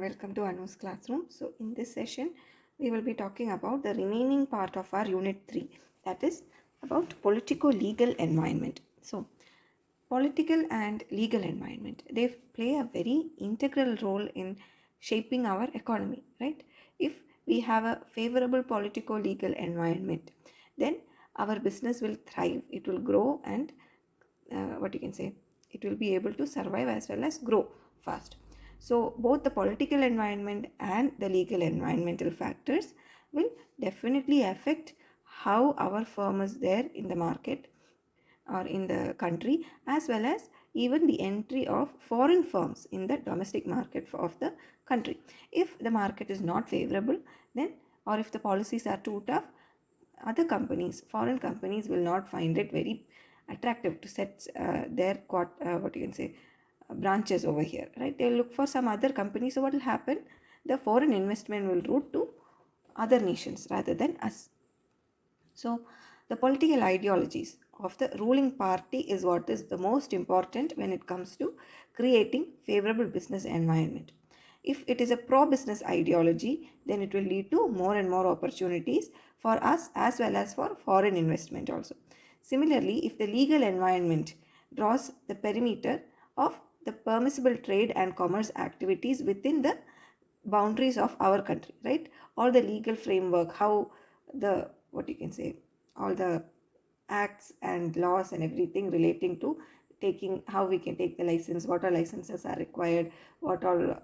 Welcome to Anu's classroom. So in this session, we will be talking about the remaining part of our unit 3, that is about politico-legal environment. So political and legal environment, they play a very integral role in shaping our economy, right? If we have a favorable politico-legal environment, then our business will thrive, it will grow, and it will be able to survive as well as grow fast. So both the political environment and the legal environmental factors will definitely affect how our firm is there in the market or in the country, as well as even the entry of foreign firms in the domestic market of the country. If the market is not favorable, then, or if the policies are too tough, other companies, foreign companies, will not find it very attractive to set their branches over here, right? They'll look for some other company. So what will happen? The foreign investment will route to other nations rather than us. So the political ideologies of the ruling party is what is the most important when it comes to creating favorable business environment. If it is a pro-business ideology, then it will lead to more and more opportunities for us as well as for foreign investment also. Similarly, if the legal environment draws the perimeter of the permissible trade and commerce activities within the boundaries of our country, right? All the legal framework, how the all the acts and laws and everything relating to taking, how we can take the license, what all licenses are required, what all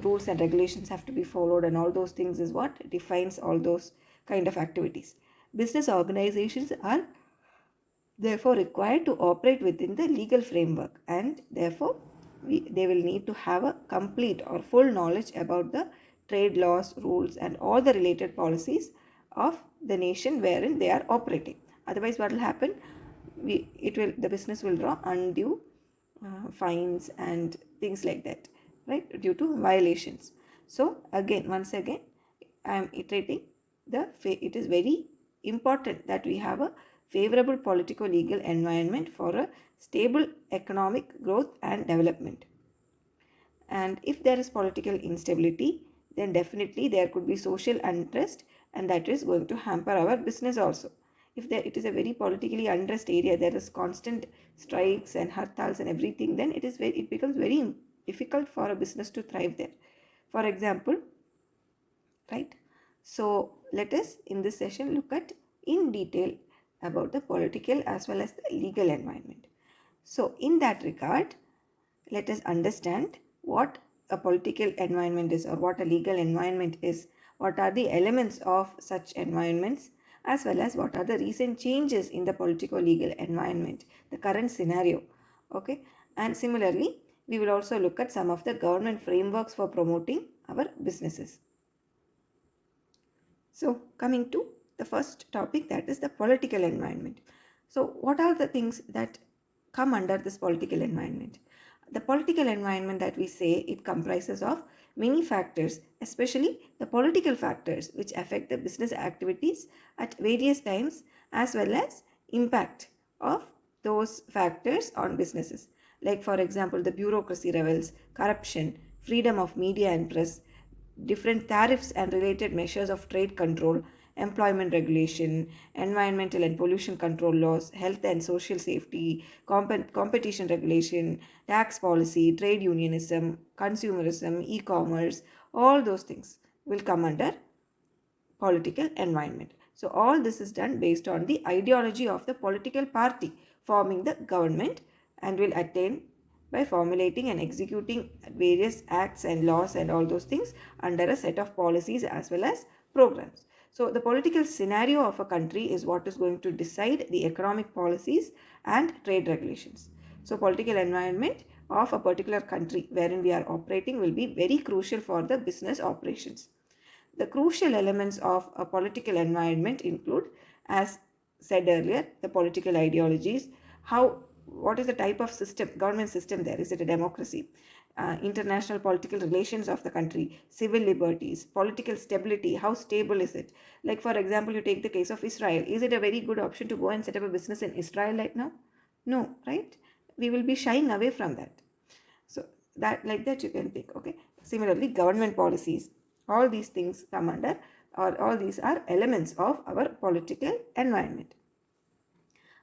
rules and regulations have to be followed, and all those things is what defines all those kind of activities. Business organizations are therefore required to operate within the legal framework, and therefore they will need to have a complete or full knowledge about the trade laws, rules, and all the related policies of the nation wherein they are operating. Otherwise, what will happen? The business will draw undue fines and things like that, right, due to violations. So again, once again, I am iterating it is very important that we have a favorable political legal environment for a stable economic growth and development. And if there is political instability, then definitely there could be social unrest, and that is going to hamper our business also. If it is a very politically unrest area, there is constant strikes and hartals and everything, then it becomes very difficult for a business to thrive there. For example, right? So let us in this session look at in detail about the political as well as the legal environment. So in that regard, let us understand what a political environment is or what a legal environment is, what are the elements of such environments, as well as what are the recent changes in the political legal environment, the current scenario. Okay, and similarly, we will also look at some of the government frameworks for promoting our businesses. So coming to the first topic, that is the political environment. So what are the things that come under this political environment? The political environment that we say, it comprises of many factors, especially the political factors which affect the business activities at various times, as well as impact of those factors on businesses. Like for example, the bureaucracy levels, corruption, freedom of media and press, different tariffs and related measures of trade control, employment regulation, environmental and pollution control laws, health and social safety, competition regulation, tax policy, trade unionism, consumerism, e-commerce, all those things will come under political environment. So all this is done based on the ideology of the political party forming the government, and will attain by formulating and executing various acts and laws and all those things under a set of policies as well as programs. So the political scenario of a country is what is going to decide the economic policies and trade regulations. So political environment of a particular country wherein we are operating will be very crucial for the business operations. The crucial elements of a political environment include, as said earlier, the political ideologies, what is the type of system, government system there? Is it a democracy? International political relations of the country, civil liberties, political stability, how stable is it? Like for example, you take the case of Israel. Is it a very good option to go and set up a business in Israel right now? No, right? We will be shying away from that. So that, like that you can think. Okay, similarly government policies, all these things come under, or all these are elements of our political environment.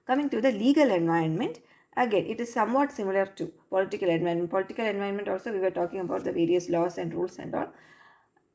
Coming to the legal environment, again it is somewhat similar to political environment. Political environment also we were talking about the various laws and rules and all.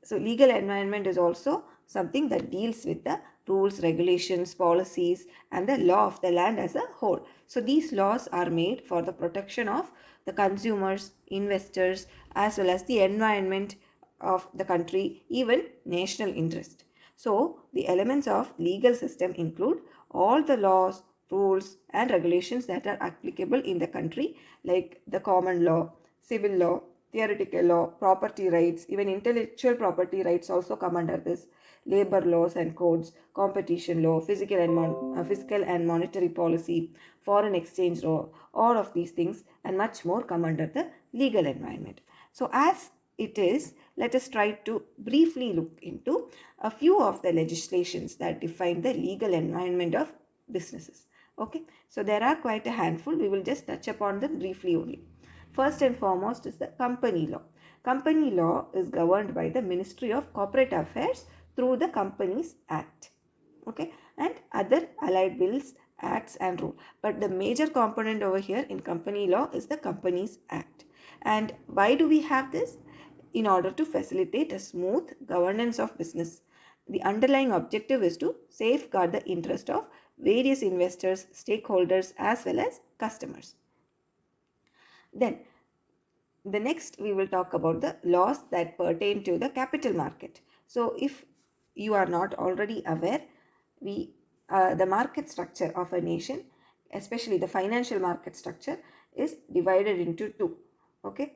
So legal environment is also something that deals with the rules, regulations, policies, and the law of the land as a whole. So these laws are made for the protection of the consumers, investors, as well as the environment of the country, even national interest. So the elements of legal system include all the laws, rules, and regulations that are applicable in the country, like the common law, civil law, theoretical law, property rights, even intellectual property rights also come under this, labor laws and codes, competition law, fiscal and monetary policy, foreign exchange law, all of these things and much more come under the legal environment. So as it is, let us try to briefly look into a few of the legislations that define the legal environment of businesses. Okay, so there are quite a handful. We will just touch upon them briefly only. First and foremost is the company law. Company law is governed by the Ministry of Corporate Affairs through the Companies Act. Okay, and other allied bills, acts and rule. But the major component over here in company law is the Companies Act. And why do we have this? In order to facilitate a smooth governance of business. The underlying objective is to safeguard the interest of various investors, stakeholders, as well as customers. Then the next we will talk about the laws that pertain to the capital market. So if you are not already aware, the market structure of a nation, especially the financial market structure, is divided into two. Okay,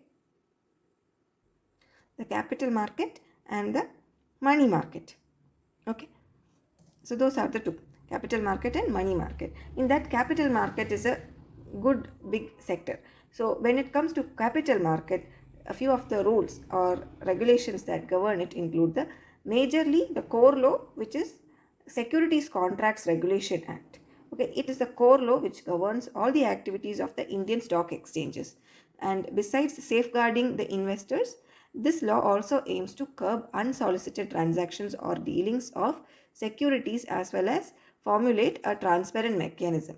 the capital market and the money market. Okay, so those are the two, capital market and money market. In that, capital market is a good big sector. So when it comes to capital market, a few of the rules or regulations that govern it include the majorly the core law, which is Securities Contracts Regulation Act. Okay, it is the core law which governs all the activities of the Indian stock exchanges. And besides safeguarding the investors, this law also aims to curb unsolicited transactions or dealings of securities as well as formulate a transparent mechanism.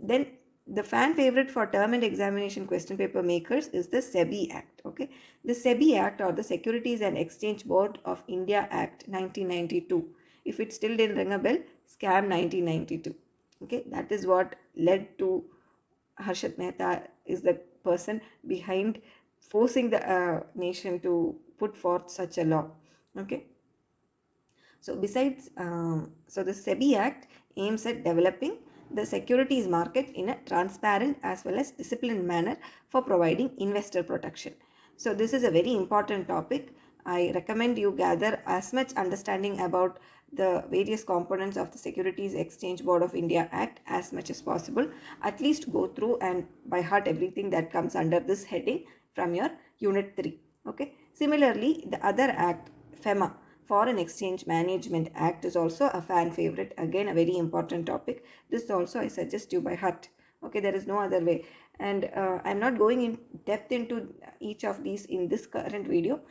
Then the fan favorite for term and examination question paper makers is the SEBI Act. Okay, the SEBI Act, or the Securities and Exchange Board of India Act 1992. If it still didn't ring a bell, scam 1992. Okay, that is what led to Harshad Mehta is the person behind forcing the nation to put forth such a law. Okay, so besides, so the SEBI Act aims at developing the securities market in a transparent as well as disciplined manner for providing investor protection. So this is a very important topic. I recommend you gather as much understanding about the various components of the Securities Exchange Board of India Act as much as possible. At least go through and by heart everything that comes under this heading from your Unit 3. Okay. Similarly, the other act, FEMA, Foreign Exchange Management Act, is also a fan favorite. Again, a very important topic. This also I suggest you by heart. Okay, there is no other way. And I'm not going in depth into each of these in this current video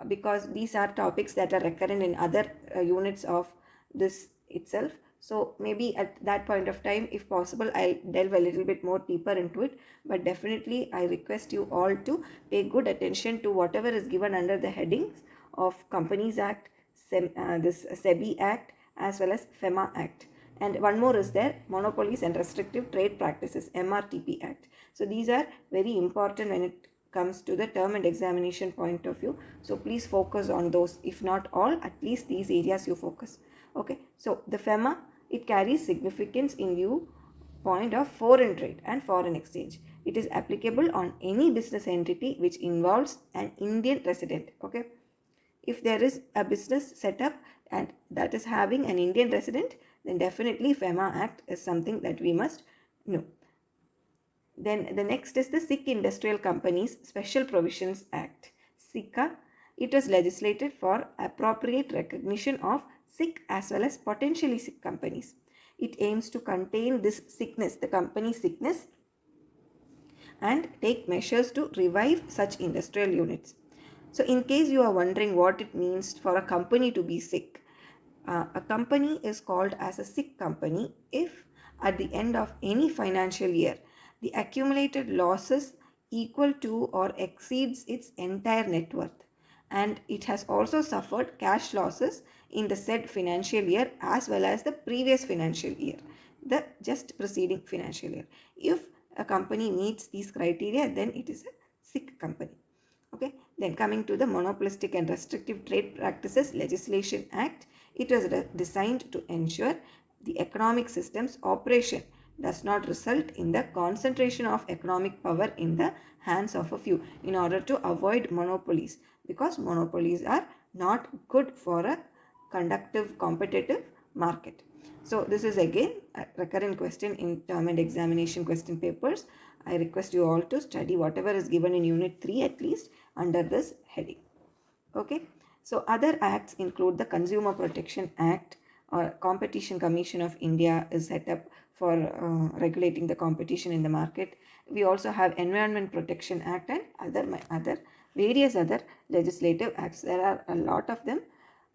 because these are topics that are recurrent in other units of this itself. So maybe at that point of time, if possible, I'll delve a little bit more deeper into it. But definitely, I request you all to pay good attention to whatever is given under the headings of Companies Act, this SEBI Act, as well as FEMA Act. And one more is there, Monopolies and Restrictive Trade Practices, MRTP Act. So these are very important when it comes to the term and examination point of view. So please focus on those. If not all, at least these areas you focus. Okay, so the FEMA, it carries significance in view point of foreign trade and foreign exchange. It is applicable on any business entity which involves an Indian resident. Okay, if there is a business setup and that is having an Indian resident, then definitely FEMA Act is something that we must know. Then the next is the Sikh Industrial Companies Special Provisions Act, SICA. It was legislated for appropriate recognition of Sikh as well as potentially Sikh companies. It aims to contain this sickness, the company sickness, and take measures to revive such industrial units. So, in case you are wondering what it means for a company to be sick, a company is called as a sick company if at the end of any financial year the accumulated losses equal to or exceeds its entire net worth, and it has also suffered cash losses in the said financial year as well as the previous financial year, the just preceding financial year. If a company meets these criteria, then it is a sick company. Okay, then coming to the Monopolistic and Restrictive Trade Practices Legislation Act, it was designed to ensure the economic system's operation does not result in the concentration of economic power in the hands of a few, in order to avoid monopolies, because monopolies are not good for a conductive competitive market. So this is again a recurrent question in term and examination question papers. I request you all to study whatever is given in unit 3 at least under this heading. Okay, so other acts include the Consumer Protection Act, or Competition Commission of India is set up for regulating the competition in the market. We also have Environment Protection Act and other various other legislative acts. There are a lot of them,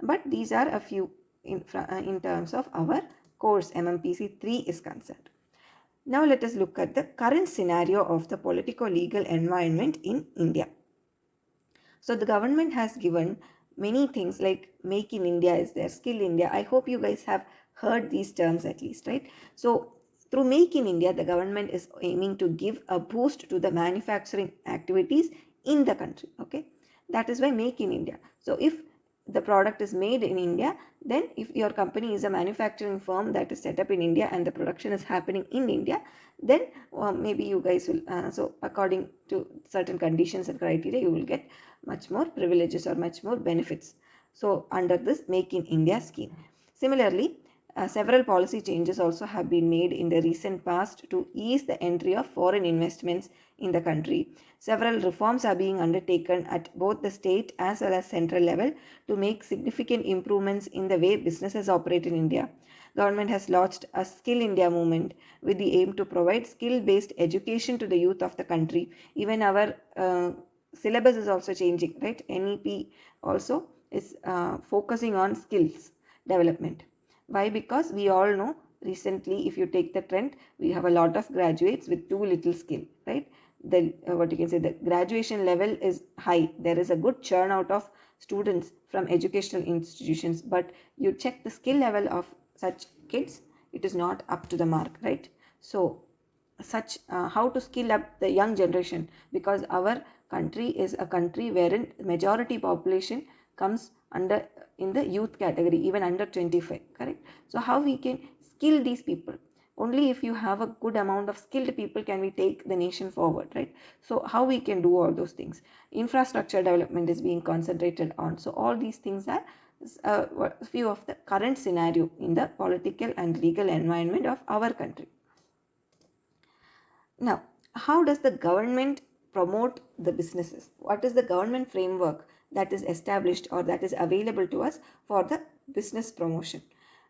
but these are a few in terms of our course MMPC 3 is concerned. Now let us look at the current scenario of the political legal environment in India. So the government has given many things like Make in India is there, Skill India. I hope you guys have heard these terms at least, right? So through Make in India, the government is aiming to give a boost to the manufacturing activities in the country. Okay, that is why Make in India. So if the product is made in India, then if your company is a manufacturing firm that is set up in India and the production is happening in India, then maybe you guys will, so according to certain conditions and criteria, you will get much more privileges or much more benefits. So under this Make in India scheme. Similarly, several policy changes also have been made in the recent past to ease the entry of foreign investments in the country. Several reforms are being undertaken at both the state as well as central level to make significant improvements in the way businesses operate in India. Government has launched a Skill India movement with the aim to provide skill-based education to the youth of the country. Even our syllabus is also changing, right? NEP also is focusing on skills development. Why? Because we all know recently, if you take the trend, we have a lot of graduates with too little skill, right? The what you can say, the graduation level is high. There is a good churn out of students from educational institutions, but you check the skill level of such kids, it is not up to the mark, right? So such how to skill up the young generation, because our country is a country wherein majority population comes under in the youth category, even under 25, correct? So how we can skill these people? Only if you have a good amount of skilled people can we take the nation forward, right? So how we can do all those things? Infrastructure development is being concentrated on. So all these things are a few of the current scenario in the political and legal environment of our country. Now, how does the government promote the businesses? What is the government framework that is established or that is available to us for the business promotion?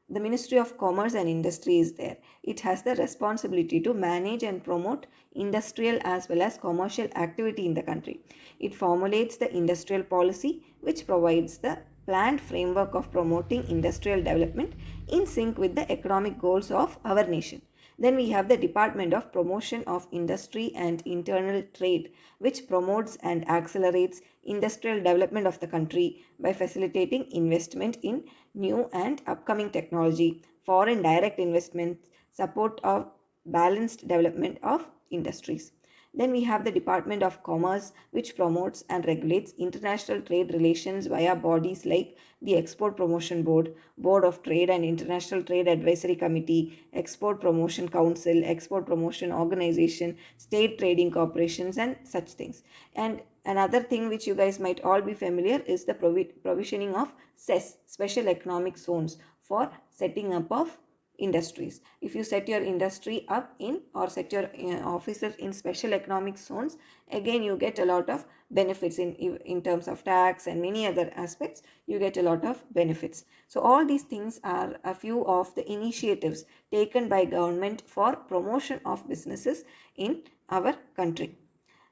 The Ministry of Commerce and Industry is there. It has the responsibility to manage and promote industrial as well as commercial activity in the country. It formulates the industrial policy, which provides the planned framework of promoting industrial development in sync with the economic goals of our nation. Then we have the Department of Promotion of Industry and Internal Trade, which promotes and accelerates industrial development of the country by facilitating investment in new and upcoming technology, foreign direct investments, support of balanced development of industries. Then we have the Department of Commerce, which promotes and regulates international trade relations via bodies like the Export Promotion Board, Board of Trade and International Trade Advisory Committee, Export Promotion Council, Export Promotion Organization, State Trading Corporations, and such things. And another thing which you guys might all be familiar is the provisioning of CES, Special Economic Zones, for setting up of industries. If you set your industry up in or set your offices in special economic zones, again you get a lot of benefits in terms of tax and many other aspects. You get a lot of benefits. So all these things are a few of the initiatives taken by government for promotion of businesses in our country.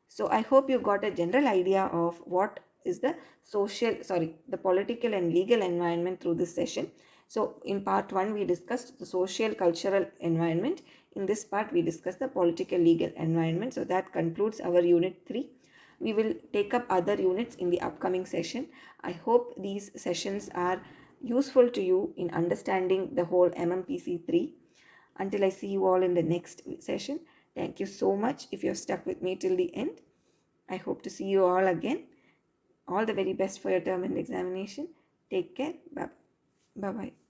So I hope you got a general idea of what is the political and legal environment through this session. So in part 1 we discussed the social cultural environment. In this part we discussed the political legal environment. So that concludes our unit 3. We will take up other units in the upcoming session. I hope these sessions are useful to you in understanding the whole MMPC 3. Until I see you all in the next session, thank you so much if you've stuck with me till the end. I hope to see you all again. All the very best for your term and examination. Take care. Bye bye.